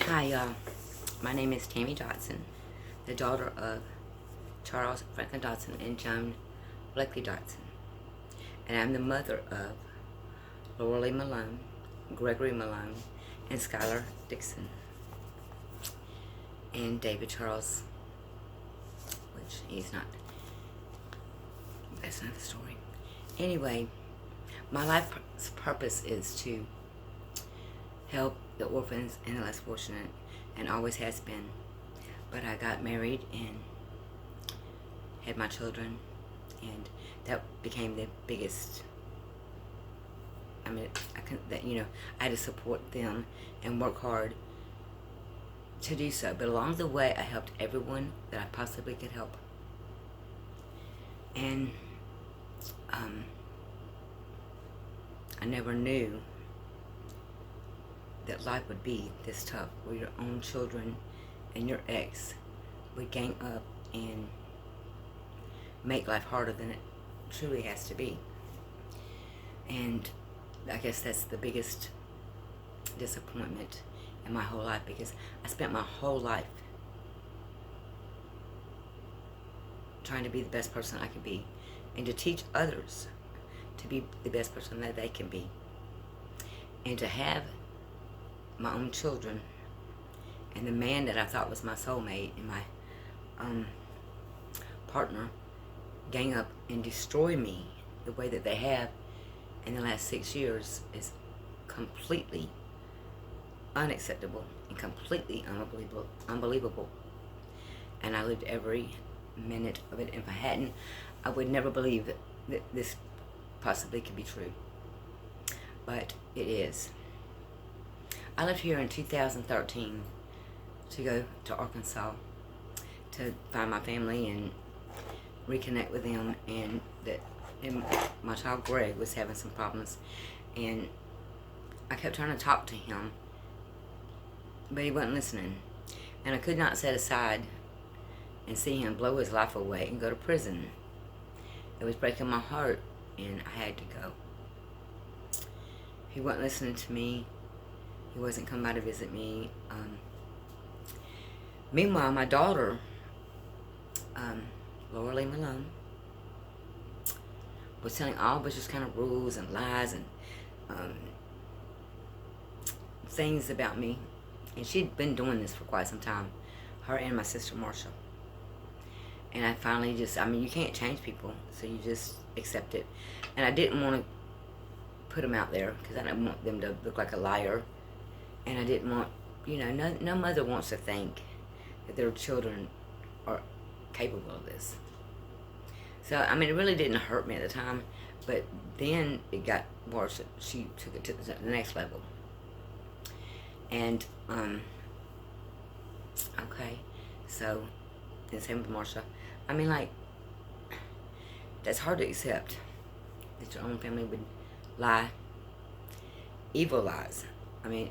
Hi, y'all. My name is Tammy Dotson, the daughter of Charles Franklin Dotson and Joan Blakely Dotson. And I'm the mother of Laura Lee Malone, Gregory Malone, and Skylar Dixon. And David Charles, which he's not. That's not the story. Anyway, my life's purpose is to help the orphans and the less fortunate, and always has been. But I got married and had my children, and that became the biggest. I mean, I had to support them and work hard to do so. But along the way, I helped everyone that I possibly could help. And I never knew that life would be this tough, where your own children and your ex would gang up and make life harder than it truly has to be. And I guess that's the biggest disappointment in my whole life, because I spent my whole life trying to be the best person I could be, and to teach others to be the best person that they can be, and to have my own children and the man that I thought was my soulmate and my partner gang up and destroy me the way that they have in the last 6 years is completely unacceptable and completely unbelievable. And I lived every minute of it. If I hadn't, I would never believe that this possibly could be true. But it is. I left here in 2013 to go to Arkansas to find my family and reconnect with them, and my child Greg was having some problems, and I kept trying to talk to him, but he wasn't listening, and I could not set aside and see him blow his life away and go to prison. It was breaking my heart, and I had to go. He wasn't listening to me. He wasn't coming by to visit me. Meanwhile, my daughter, Laura Lee Malone, was telling all bunch of kind of rules and lies and things about me. And she'd been doing this for quite some time, her and my sister Marsha. And I finally you can't change people, so you just accept it. And I didn't want to put them out there, because I didn't want them to look like a liar. And I didn't want, no mother wants to think that their children are capable of this. So, it really didn't hurt me at the time, but then it got worse. She took it to the next level. And, okay, so, and same with Marsha. That's hard to accept, that your own family would lie, evil lies.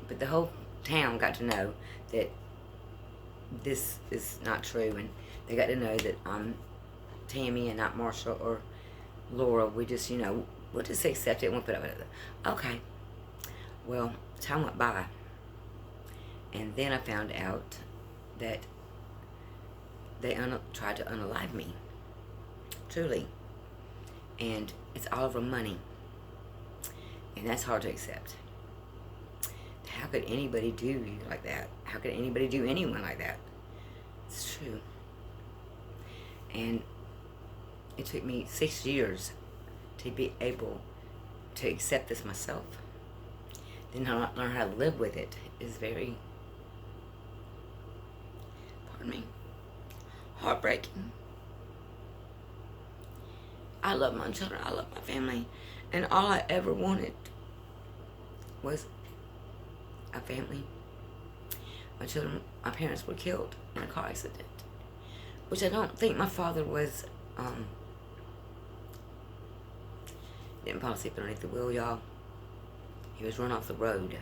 But the whole town got to know that this is not true, and they got to know that I'm Tammy and not Marsha or Laura. We just, we'll just accept it and we'll put up with it. Okay. Well, time went by, and then I found out that they tried to unalive me. Truly. And it's all over money. And that's hard to accept. How could anybody do you like that? How could anybody do anyone like that? It's true. And it took me 6 years to be able to accept this myself. Then learn how to live with it is very, heartbreaking. I love my children. I love my family. And all I ever wanted was a family. My parents were killed in a car accident, which I don't think my father was, didn't fall asleep underneath the wheel, y'all. He was run off the road,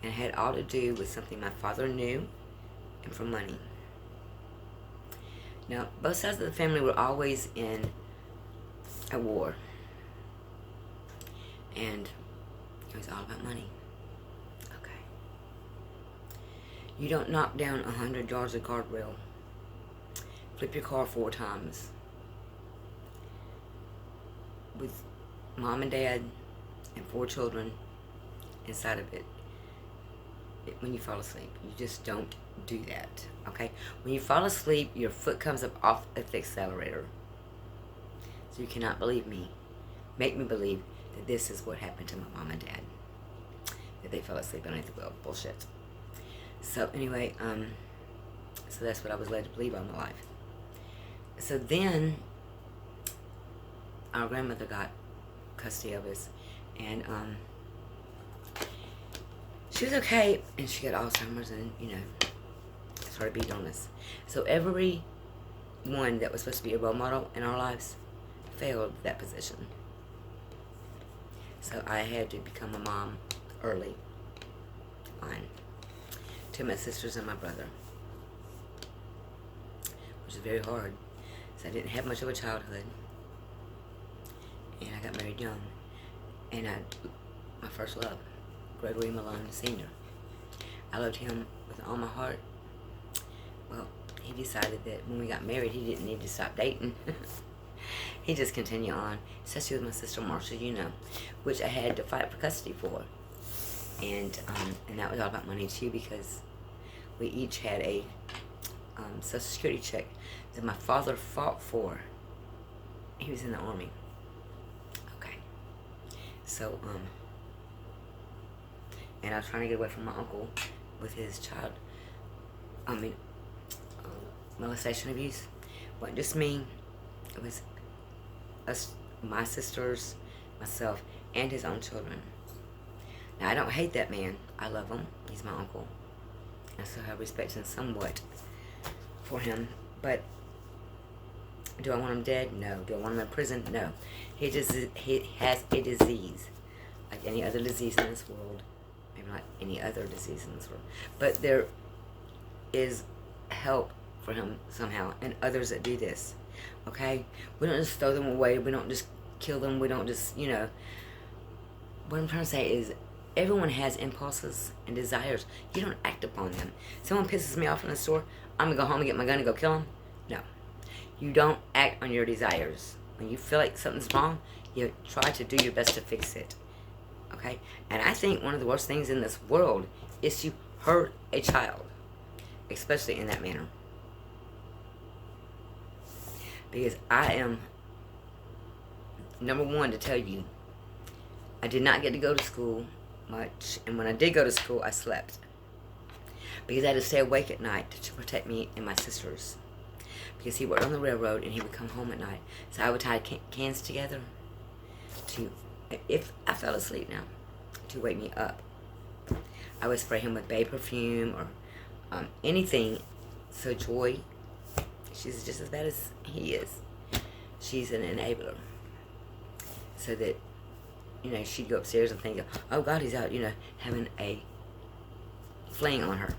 and it had all to do with something my father knew, and for money. Now, both sides of the family were always in a war, and it was all about money. Okay. You don't knock down 100 yards of guardrail. Flip your car 4 times. With mom and dad and 4 children inside of it. When you fall asleep, you just don't do that, okay? When you fall asleep, your foot comes up off the accelerator. So you cannot believe me. Make me believe that this is what happened to my mom and dad. That they fell asleep underneath the wheel. Bullshit. So anyway, so that's what I was led to believe all my life. So then, our grandmother got custody of us, and she was okay, and she got Alzheimer's, and started beating on us. So every one that was supposed to be a role model in our lives failed that position. So I had to become a mom early on to my sisters and my brother, which is very hard. So I didn't have much of a childhood, and I got married young, and my first love, Gregory Malone Sr. I loved him with all my heart. Well, he decided that when we got married, he didn't need to stop dating. He just continued on, especially with my sister Marsha, which I had to fight for custody for. And that was all about money too, because we each had a Social Security check that my father fought for. He was in the Army. Okay. So, and I was trying to get away from my uncle with his molestation abuse. It wasn't just me. It was us, my sisters, myself, and his own children. Now, I don't hate that man. I love him. He's my uncle. I still have respect and somewhat for him. But do I want him dead? No. Do I want him in prison? No. He has a disease, like any other disease in this world. Maybe not any other disease in this world. But there is help for him somehow, and others that do this. Okay? We don't just throw them away. We don't just kill them. We don't just, What I'm trying to say is, everyone has impulses and desires. You don't act upon them. Someone pisses me off in the store, I'm going to go home and get my gun and go kill him? No. You don't act on your desires. When you feel like something's wrong, you try to do your best to fix it. Okay? And I think one of the worst things in this world is to hurt a child. Especially in that manner. Because I am number one to tell you, I did not get to go to school much, and when I did go to school, I slept. Because I had to stay awake at night to protect me and my sisters. Because he worked on the railroad, and he would come home at night. So I would tie cans together to, if I fell asleep now, to wake me up. I would spray him with baby perfume or anything. So Joy, she's just as bad as he is. She's an enabler. So that, she'd go upstairs and think, oh God, he's out, having a fling on her.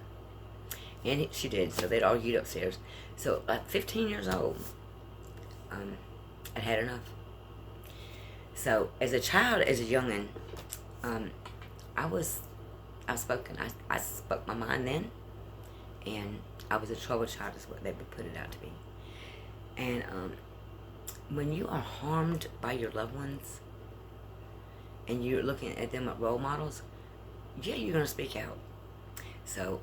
And she did, so they'd argued upstairs. So, at 15 years old, I'd had enough. So, as a child, as a youngin', I was outspoken. I spoke my mind then, and I was a troubled child is what they would put it out to be. And, when you are harmed by your loved ones, and you're looking at them as role models, yeah, you're going to speak out. So,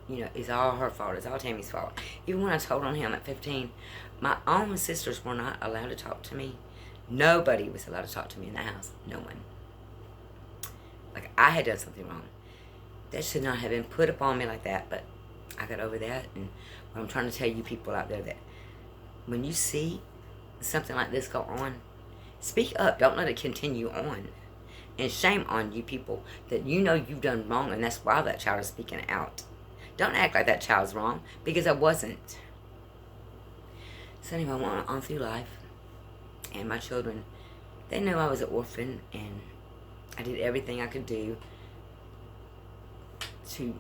it's all her fault. It's all Tammy's fault. Even when I told on him at 15, my own sisters were not allowed to talk to me. Nobody was allowed to talk to me in the house. No one. Like, I had done something wrong. That should not have been put upon me like that, but I got over that. And what I'm trying to tell you people out there, that when you see something like this go on, speak up. Don't let it continue on. And shame on you people that you've done wrong, and that's why that child is speaking out. Don't act like that child's wrong, because I wasn't. So anyway, I went on through life, and my children, they knew I was an orphan, and I did everything I could do to,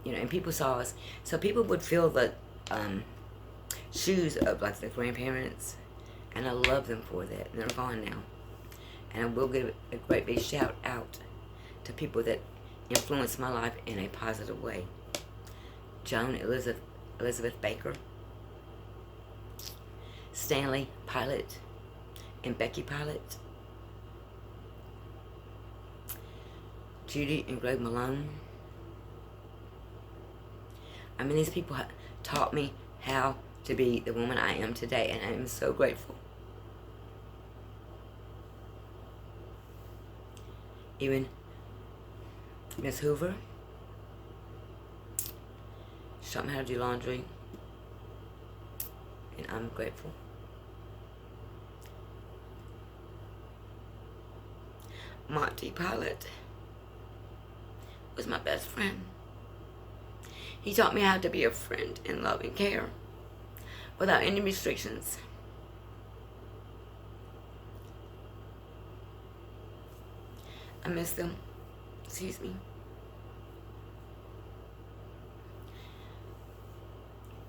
and people saw us. So people would feel the shoes of, like, the grandparents, and I love them for that, and they're gone now. And I will give a great big shout out to people that influenced my life in a positive way. Joan Elizabeth Baker, Stanley Pilot, and Becky Pilot, Judy and Greg Malone. I mean, these people taught me how to be the woman I am today, and I am so grateful. Even Miss Hoover taught me how to do laundry, and I'm grateful. Monty Pilot was my best friend. He taught me how to be a friend and love and care without any restrictions. I miss them. Excuse me.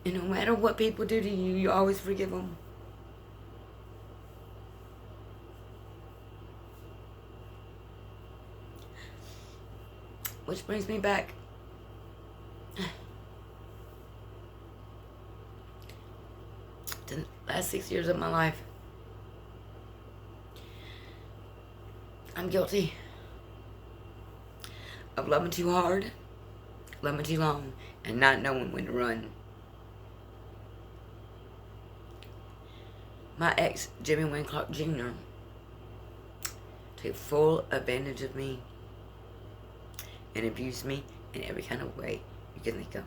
And no matter what people do to you, you always forgive them. Which brings me back to the last 6 years of my life. I'm guilty of loving too hard, loving too long, and not knowing when to run. My ex, Jimmy Wayne Clark Jr., took full advantage of me and abused me in every kind of way you can think of.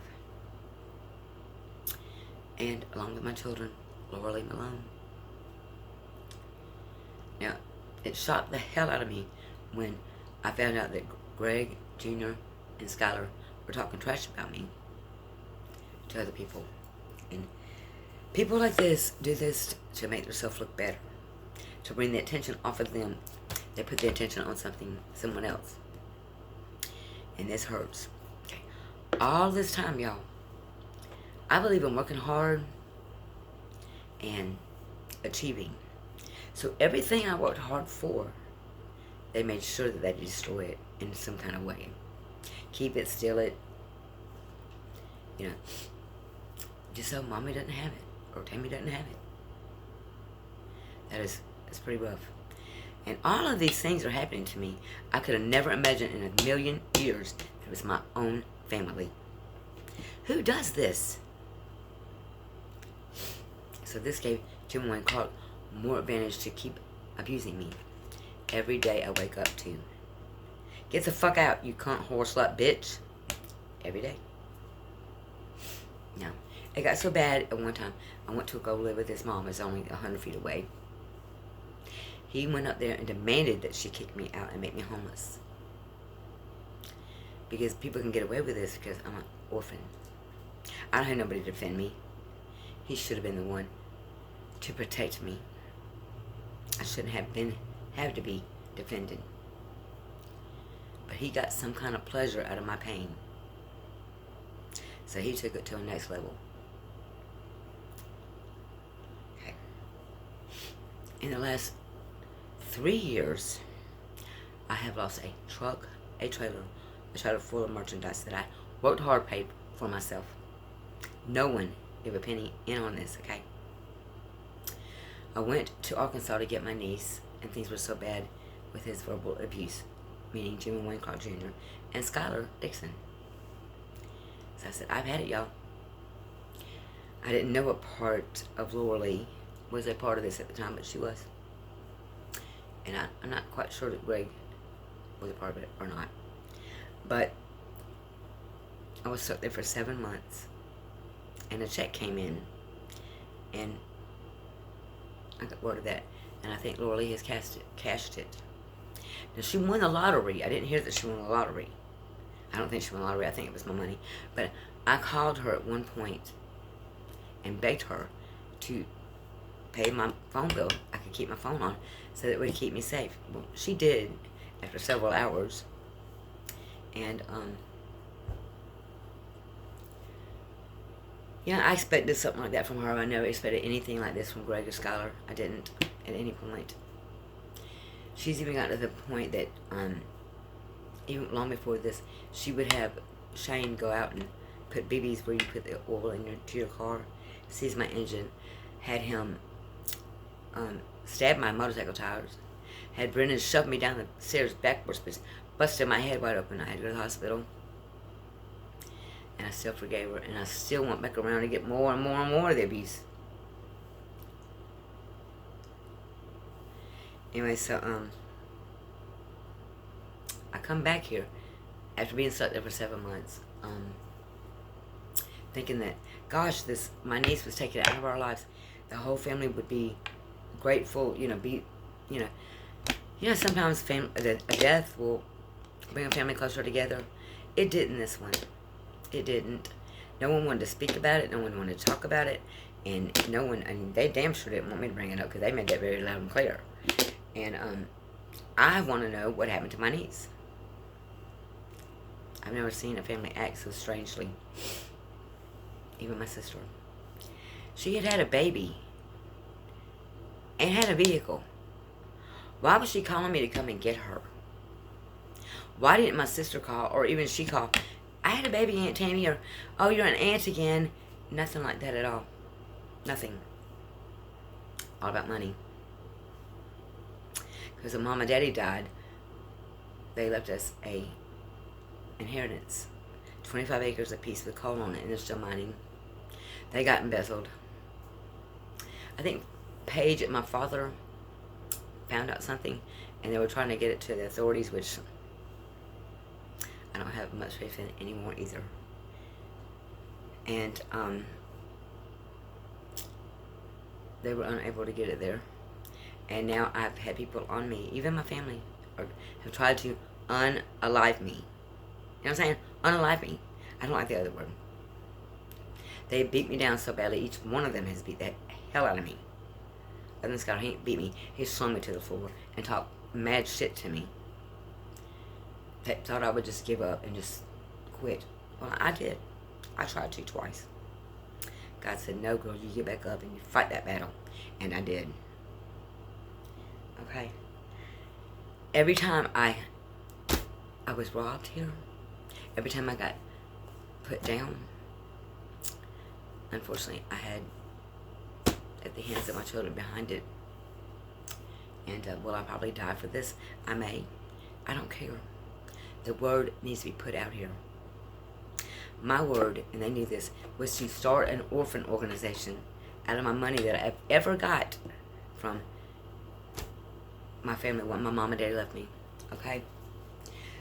And along with my children, Laura Lee Malone. Now, it shocked the hell out of me when I found out that Greg Jr. and Skylar were talking trash about me to other people. And people like this do this to make themselves look better, to bring the attention off of them. They put the attention on someone else. And this hurts. Okay. All this time, y'all, I believe in working hard and achieving. So everything I worked hard for, they made sure that they destroy it in some kind of way. Keep it, steal it, just so mommy doesn't have it, or Tammy doesn't have it. That's pretty rough. And all of these things are happening to me. I could have never imagined in a million years that it was my own family. Who does this? So this gave Jim Wayne Clark more advantage to keep abusing me. Every day I wake up to, get the fuck out, you cunt, whore, slut, bitch. Every day. Now, it got so bad at one time, I went to go live with his mom. It's only 100 feet away. He went up there and demanded that she kick me out and make me homeless. Because people can get away with this because I'm an orphan. I don't have nobody to defend me. He should have been the one to protect me. I shouldn't have to be defended. But he got some kind of pleasure out of my pain. So he took it to a next level. Okay. In the last 3 years, I have lost a truck, a trailer full of merchandise that I worked hard, paid for myself. No one gave a penny in on this, okay? I went to Arkansas to get my niece, and things were so bad with his verbal abuse, meaning Jimmy Wayne Clark Jr. and Skylar Dixon. So I said, I've had it, y'all. I didn't know what part of Laura Lee was a part of this at the time, but she was. And I'm not quite sure that Greg was a part of it or not. But I was stuck there for 7 months. And a check came in. And I got word of that. And I think Laura Lee has cashed it. Now, she won the lottery. I didn't hear that she won the lottery. I don't think she won the lottery. I think it was my money. But I called her at one point and begged her to pay my phone bill. I could keep my phone on so that it would keep me safe. Well, she did after several hours. And, I expected something like that from her. I never expected anything like this from Greg or Skylar. I didn't at any point. She's even got to the point that even long before this, she would have Shane go out and put BBs where you put the oil into your car, seize my engine, had him stab my motorcycle tires, had Brendan shove me down the stairs backwards, busted my head wide open. I had to go to the hospital. And I still forgave her, and I still went back around to get more and more and more of the abuse. Anyway, so, I come back here after being stuck there for 7 months, thinking that, gosh, my niece was taken out of our lives. The whole family would be grateful, sometimes a death will bring a family closer together. It didn't this one. It didn't. No one wanted to speak about it. No one wanted to talk about it. And they damn sure didn't want me to bring it up because they made that very loud and clear. And I want to know what happened to my niece. I've never seen a family act so strangely. Even my sister. She had had a baby and had a vehicle. Why was she calling me to come and get her? Why didn't my sister call, or even she call? I had a baby, Aunt Tammy, or, oh, you're an aunt again. Nothing like that at all. Nothing. All about money. Because when Mom and Daddy died, they left us a inheritance. 25 acres apiece with coal on it, and they're still mining. They got embezzled. I think Paige and my father found out something, and they were trying to get it to the authorities, which I don't have much faith in anymore either. And they were unable to get it there. And now I've had people on me, even my family, have tried to unalive me. You know what I'm saying? Unalive me. I don't like the other word. They beat me down so badly. Each one of them has beat the hell out of me. Other than Scott, he ain't beat me. He slung me to the floor and talked mad shit to me. They thought I would just give up and just quit. Well, I did. I tried to twice. God said, no, girl, you get back up and you fight that battle. And I did. Okay? Every time I was robbed here, every time I got put down, unfortunately, I had at the hands of my children behind it. And will I probably die for this? I may. I don't care. The word needs to be put out here. My word, and they knew this, was to start an orphan organization out of my money that I've ever got from my family when my mom and daddy left me. Okay?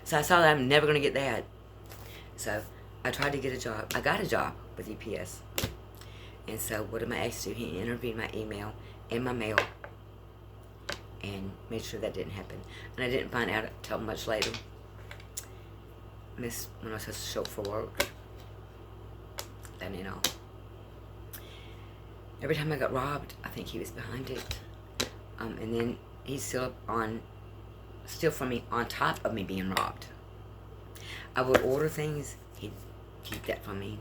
So I saw that I'm never going to get that. So I tried to get a job. I got a job with UPS. And so what did my ex do? He interviewed my email and my mail and made sure that didn't happen. And I didn't find out until much later. When I was supposed to show up for work. That ain't all. Every time I got robbed, I think he was behind it. And then he's still for me, on top of me being robbed. I would order things, he'd keep that from me.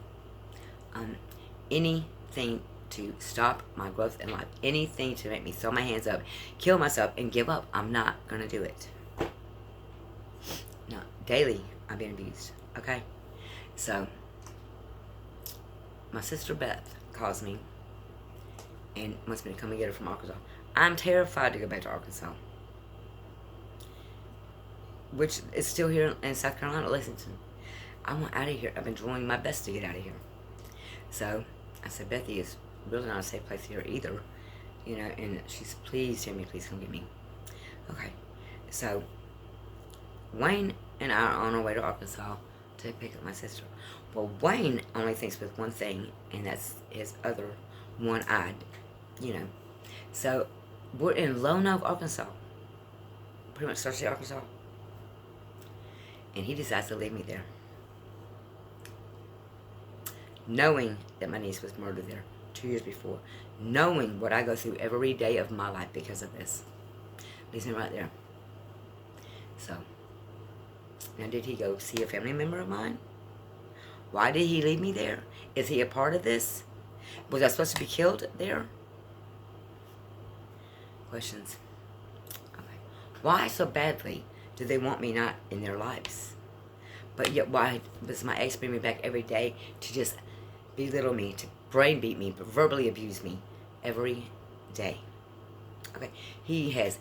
Anything to stop my growth in life, anything to make me throw my hands up, kill myself, and give up, I'm not going to do it. No, daily, I'm being abused, okay? So, my sister Beth calls me and wants me to come and get her from Arkansas. I'm terrified to go back to Arkansas, which is still here in South Carolina, Lexington. I want out of here. I've been doing my best to get out of here. So I said, Bethy is really not a safe place here either, and she's, please, Jamie, please come get me. Okay, so Wayne and I are on our way to Arkansas to pick up my sister. Well, Wayne only thinks with one thing, and that's his other one-eyed, So we're in Lone Oak, Arkansas. Pretty much Searcy, Arkansas. And he decides to leave me there. Knowing that my niece was murdered there 2 years before. Knowing what I go through every day of my life because of this. Leaves me right there. So, now did he go see a family member of mine? Why did he leave me there? Is he a part of this? Was I supposed to be killed there? Questions. Okay. Why so badly do they want me not in their lives? But yet why does my ex bring me back every day to just belittle me, to brain beat me, verbally abuse me every day? Okay, he has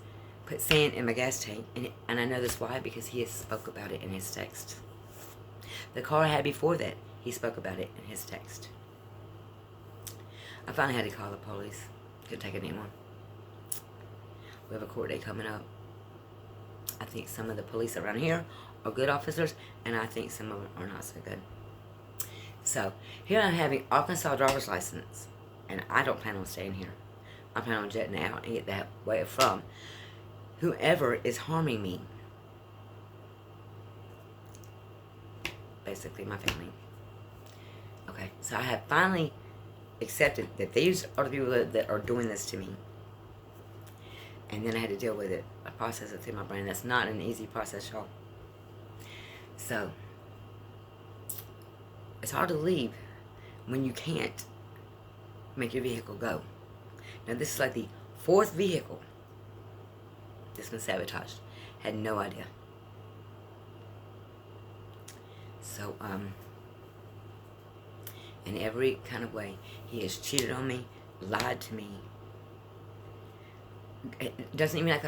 put sand in my gas tank, and I know this why, because he has spoke about it in his text. The car I had before that, he spoke about it in his text. I finally had to call the police. Couldn't take it anymore. We have a court date coming up. I think some of the police around here are good officers, and I think some of them are not so good. So, here I'm having Arkansas driver's license, and I don't plan on staying here. I plan on jetting out and get that way from whoever is harming me. Basically, my family. Okay, so I have finally accepted that these are the people that are doing this to me. And then I had to deal with it. I process it through my brain. That's not an easy process, y'all. So, it's hard to leave when you can't make your vehicle go. Now, this is like the 4th vehicle that's been sabotaged. Had no idea. So, in every kind of way, he has cheated on me, lied to me. It doesn't even like,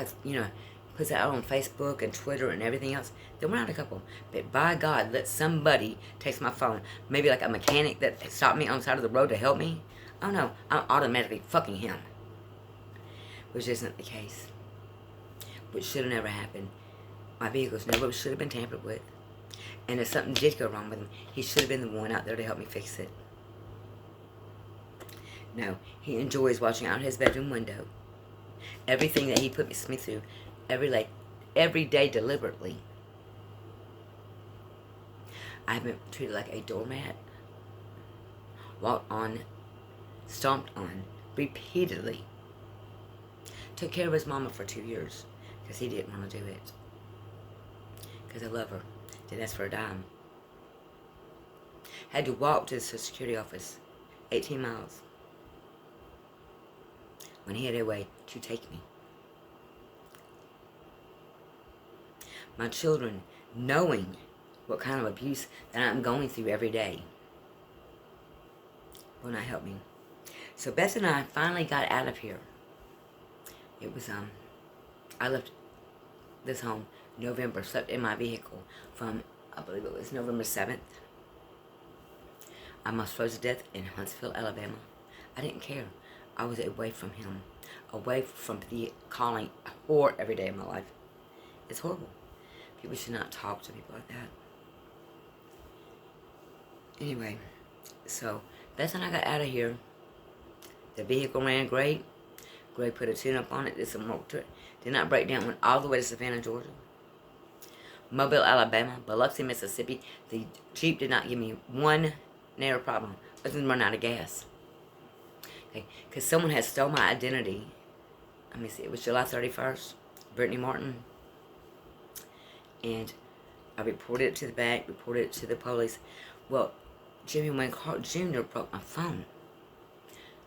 puts that out on Facebook and Twitter and everything else. There were not a couple. But by God, let somebody take my phone. Maybe like a mechanic that stopped me on the side of the road to help me. Oh no, I'm automatically fucking him. Which isn't the case. Which should have never happened. My vehicles never should have been tampered with. And if something did go wrong with him, he should have been the one out there to help me fix it. No, he enjoys watching out his bedroom window. Everything that he put me through, every day deliberately. I've been treated like a doormat, walked on, stomped on, repeatedly. Took care of his mama for 2 years, because he didn't want to do it. Because I love her. Didn't ask for a dime. Had to walk to the Social Security office, 18 miles. When he had a way to take me. My children, knowing what kind of abuse that I'm going through every day, will not help me. So Beth and I finally got out of here. It was, I left this home November, slept in my vehicle from, I believe it was November 7th. I almost froze to death in Huntsville, Alabama. I didn't care. I was away from him, away from the calling a whore every day of my life. It's horrible. People should not talk to people like that. Anyway, so Beth and I got out of here. The vehicle ran great. Greg put a tune-up on it, did some work to it. Did not break down, went all the way to Savannah, Georgia. Mobile, Alabama, Biloxi, Mississippi. The Jeep did not give me one narrow problem. Other than run out of gas. Okay, because someone had stole my identity. Let me see, it was July 31st. Brittany Martin. And I reported it to the bank, reported it to the police. Well, Jimmy Wayne Clark Jr. broke my phone.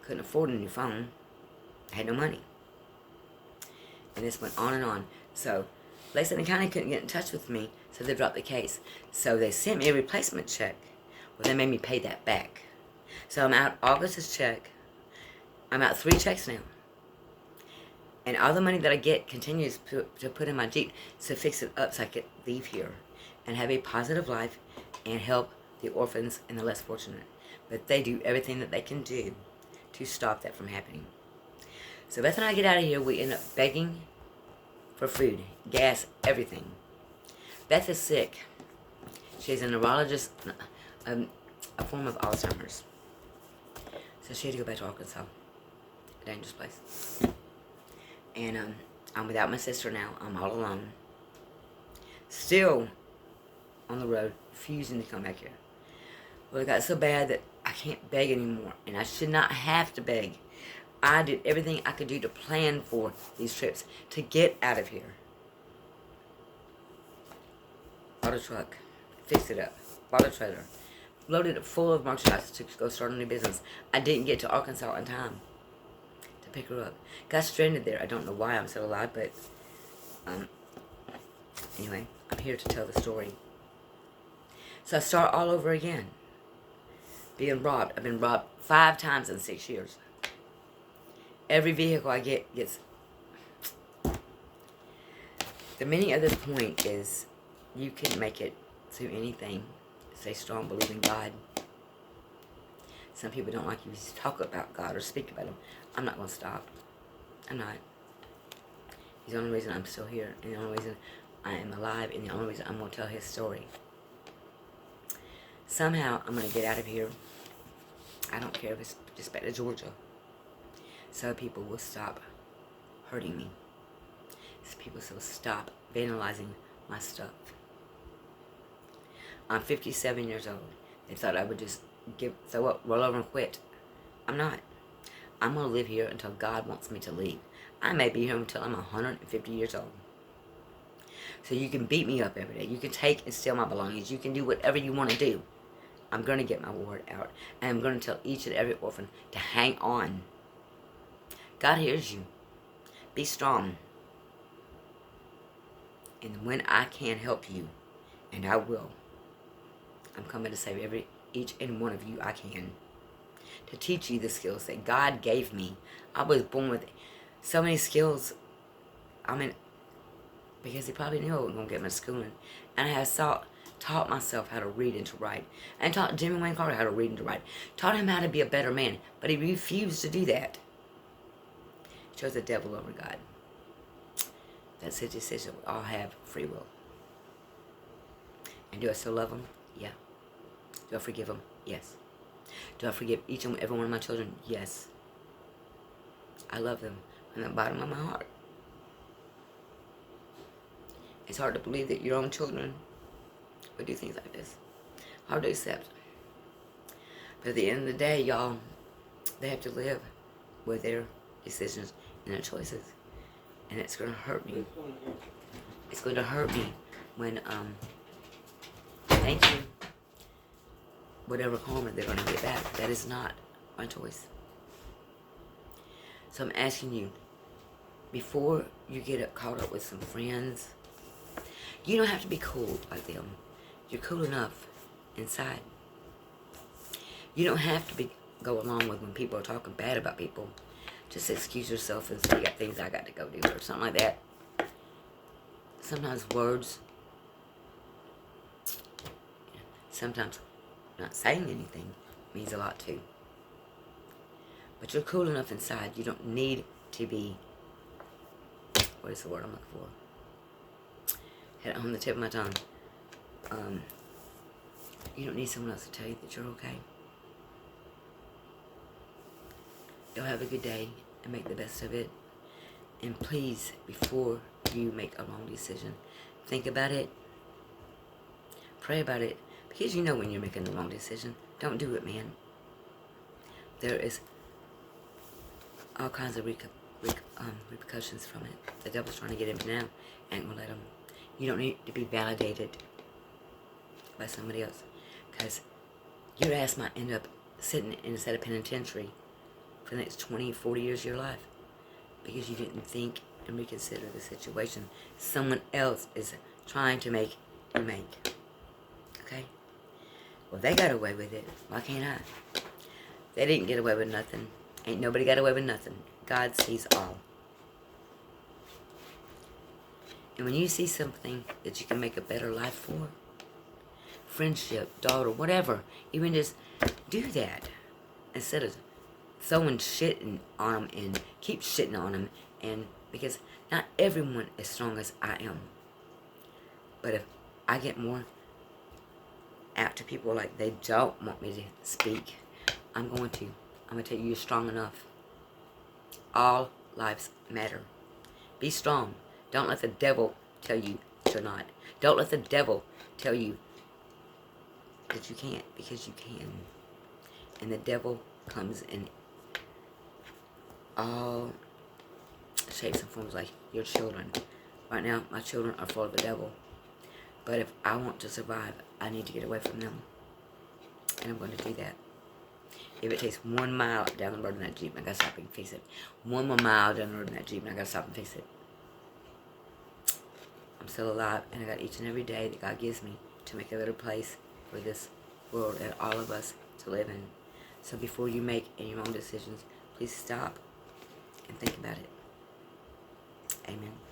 Couldn't afford a new phone. I had no money. And this went on and on. So, Lake County couldn't get in touch with me, so they dropped the case. So they sent me a replacement check. Well, they made me pay that back. So I'm out August's check. I'm out 3 checks now. And all the money that I get continues to put in my Jeep to fix it up so I could leave here and have a positive life and help the orphans and the less fortunate. But they do everything that they can do to stop that from happening. So Beth and I get out of here. We end up begging for food, gas, everything. Beth is sick. She's a neurologist, a form of Alzheimer's. So she had to go back to Arkansas. A dangerous place. And I'm without my sister now. I'm all alone. Still on the road, refusing to come back here. Well, it got so bad that I can't beg anymore. And I should not have to beg. I did everything I could do to plan for these trips, to get out of here. Bought a truck, fixed it up, bought a trailer, loaded it full of merchandise to go start a new business. I didn't get to Arkansas in time to pick her up. Got stranded there. I don't know why I'm still alive, but anyway, I'm here to tell the story. So I start all over again. Being robbed. I've been robbed 5 times in 6 years. Every vehicle I get gets... The meaning of this point is you can make it through anything. Stay strong, believe in God. Some people don't like you to talk about God or speak about Him. I'm not going to stop. I'm not. He's the only reason I'm still here, and the only reason I am alive, and the only reason I'm going to tell His story. Somehow, I'm going to get out of here. I don't care if it's just back to Georgia. So people will stop hurting me. So people will stop vandalizing my stuff. I'm 57 years old. They thought I would just throw up, roll over and quit. I'm not. I'm going to live here until God wants me to leave. I may be here until I'm 150 years old. So you can beat me up every day. You can take and steal my belongings. You can do whatever you want to do. I'm going to get my word out. And I'm going to tell each and every orphan to hang on. God hears you. Be strong. And when I can help you, and I will, I'm coming to save each and one of you I can. To teach you the skills that God gave me. I was born with so many skills. I mean, because He probably knew I wasn't going to get my schooling. And I have taught myself how to read and to write. And taught Jimmy Wayne Carter how to read and to write. Taught him how to be a better man. But he refused to do that. Chose the devil over God. That's a decision. We all have free will. And do I still love him? Yeah. Do I forgive him? Yes. Do I forgive each and every one of my children? Yes. I love them from the bottom of my heart. It's hard to believe that your own children would do things like this. Hard to accept. But at the end of the day, y'all, they have to live with their decisions and their choices. And it's going to hurt me. It's going to hurt me when, thank you, whatever karma they're going to get back. That is not my choice. So I'm asking you, before you get caught up with some friends, you don't have to be cool like them. You're cool enough inside. You don't have to go along with when people are talking bad about people. Just excuse yourself and say, you got things I got to go do, or something like that. Sometimes words, sometimes not saying anything means a lot too. But you're cool enough inside. You don't need to be, what is the word I'm looking for? Had it on the tip of my tongue. You don't need someone else to tell you that you're okay. You'll have a good day and make the best of it. And please, before you make a wrong decision, think about it. Pray about it. Because you know when you're making the wrong decision. Don't do it, man. There is all kinds of repercussions from it. The devil's trying to get him now. Ain't gonna let him. You don't need to be validated by somebody else. Because your ass might end up sitting in a set of penitentiary for the next 20, 40 years of your life. Because you didn't think and reconsider the situation someone else is trying to make you make. Okay? Well, they got away with it. Why can't I? They didn't get away with nothing. Ain't nobody got away with nothing. God sees all. And when you see something that you can make a better life for, friendship, daughter, whatever, even just do that. Instead of throwing shit on them and keep shitting on them. And because not everyone is strong as I am. But if I get more out to people like they don't want me to speak, I'm going to tell you you're strong enough. All lives matter. Be strong. Don't let the devil tell you you're not. Don't let the devil tell you that you can't, because you can. And the devil comes in all shapes and forms, like your children. Right now, my children are full of the devil. But if I want to survive, I need to get away from them. And I'm going to do that. If it takes 1 mile down the road in that Jeep, I gotta stop and fix it. 1 more mile down the road in that Jeep, and I gotta stop and fix it. I'm still alive, and I got each and every day that God gives me to make a better place for this world and all of us to live in. So before you make any wrong decisions, please stop and think about it. Amen.